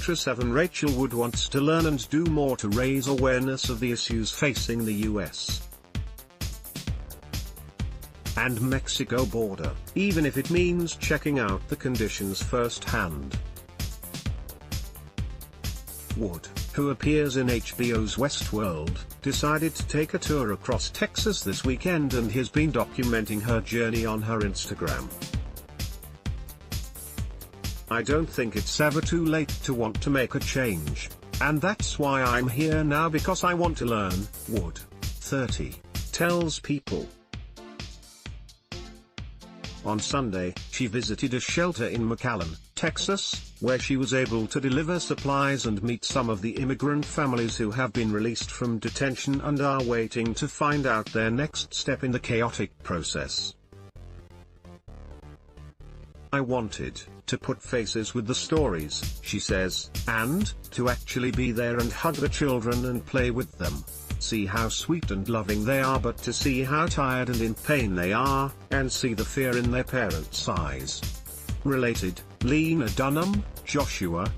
actress Evan Rachel Wood wants to learn and do more to raise awareness of the issues facing the US and Mexico border, even if it means checking out the conditions firsthand. Wood, who appears in HBO's Westworld, decided to take a tour across Texas this weekend and has been documenting her journey on her Instagram. "I don't think it's ever too late to want to make a change, and that's why I'm here now, because I want to learn," Wood, 30, tells People. On Sunday, she visited a shelter in McAllen, Texas, where she was able to deliver supplies and meet some of the immigrant families who have been released from detention and are waiting to find out their next step in the chaotic process. "I wanted to put faces with the stories," she says, "and to actually be there and hug the children and play with them. See how sweet and loving they are, but to see how tired and in pain they are, and see the fear in their parents' eyes." Related, Lena Dunham, Joshua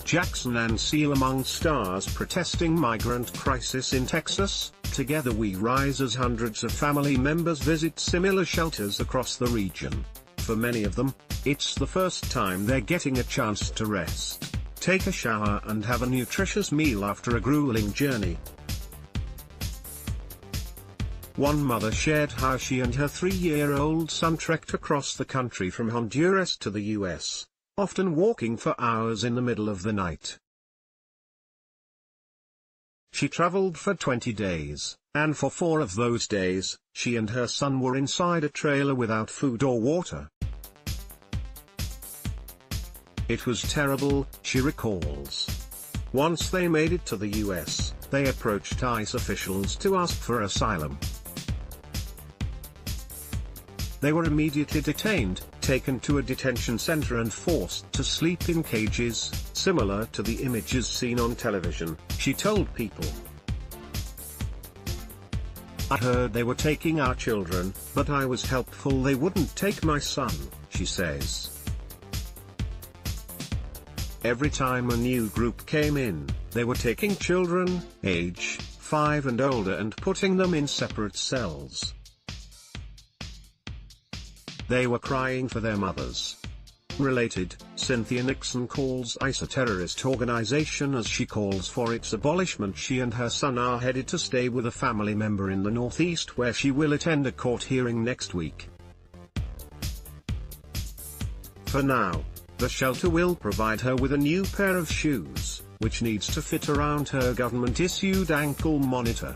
Jackson and Seal among stars protesting migrant crisis in Texas. Together we rise as hundreds of family members visit similar shelters across the region. For many of them, it's the first time they're getting a chance to rest, take a shower and have a nutritious meal after a grueling journey. One mother shared how she and her 3-year-old son trekked across the country from Honduras to the US, often walking for hours in the middle of the night. She traveled for 20 days, and for 4 of those days, she and her son were inside a trailer without food or water. "It was terrible," she recalls. Once they made it to the US, they approached ICE officials to ask for asylum. They were immediately detained, taken to a detention center and forced to sleep in cages, similar to the images seen on television, she told People. "I heard they were taking our children, but I was helpful. They wouldn't take my son," she says. Every time a new group came in, they were taking children, age 5 and older, and putting them in separate cells. They were crying for their mothers. Related, Cynthia Nixon calls ICE a terrorist organization as she calls for its abolishment. She and her son are headed to stay with a family member in the Northeast, where she will attend a court hearing next week. For now, the shelter will provide her with a new pair of shoes, which needs to fit around her government-issued ankle monitor.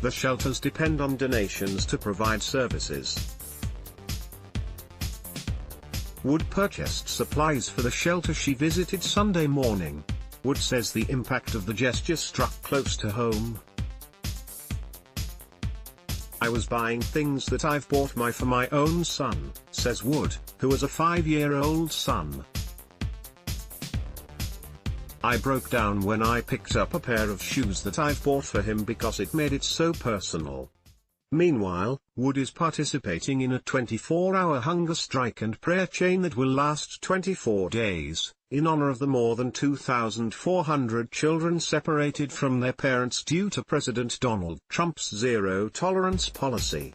The shelters depend on donations to provide services. Wood purchased supplies for the shelter she visited Sunday morning. Wood says the impact of the gesture struck close to home. "I was buying things that I've bought for my own son," says Wood, who has a 5-year-old son. "I broke down when I picked up a pair of shoes that I've bought for him because it made it so personal." Meanwhile, Wood is participating in a 24-hour hunger strike and prayer chain that will last 24 days, in honor of the more than 2,400 children separated from their parents due to President Donald Trump's zero-tolerance policy.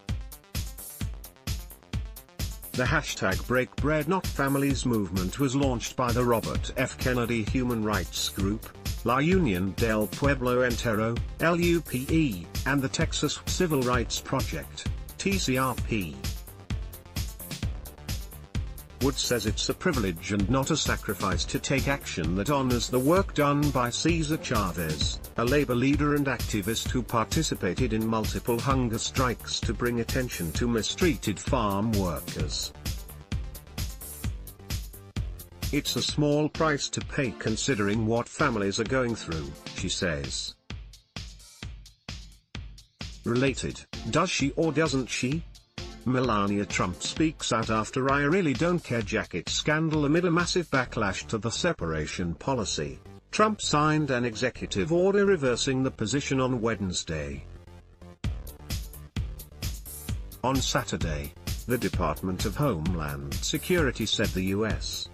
The hashtag #BreakBreadNotFamilies movement was launched by the Robert F. Kennedy Human Rights Group, La Unión del Pueblo Entero, LUPE, and the Texas Civil Rights Project, TCRP. Wood says it's a privilege and not a sacrifice to take action that honors the work done by Cesar Chavez, a labor leader and activist who participated in multiple hunger strikes to bring attention to mistreated farm workers. "It's a small price to pay considering what families are going through," she says. Related, does she or doesn't she? Melania Trump speaks out after "I really don't care" jacket scandal amid a massive backlash to the separation policy. Trump signed an executive order reversing the position on Wednesday. On Saturday, the Department of Homeland Security said the U.S.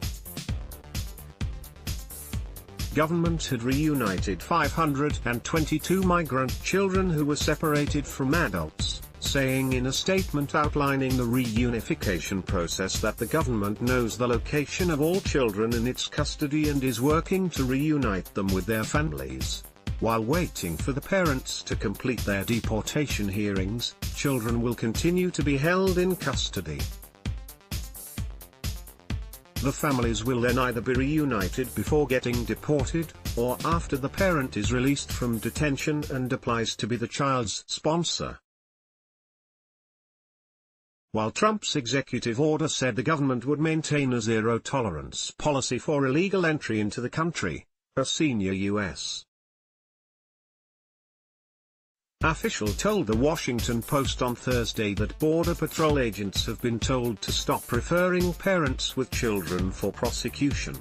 government had reunited 522 migrant children who were separated from adults, saying in a statement outlining the reunification process that the government knows the location of all children in its custody and is working to reunite them with their families. While waiting for the parents to complete their deportation hearings, children will continue to be held in custody. The families will then either be reunited before getting deported, or after the parent is released from detention and applies to be the child's sponsor. While Trump's executive order said the government would maintain a zero-tolerance policy for illegal entry into the country, a senior U.S. official told the Washington Post on Thursday that Border Patrol agents have been told to stop referring parents with children for prosecution.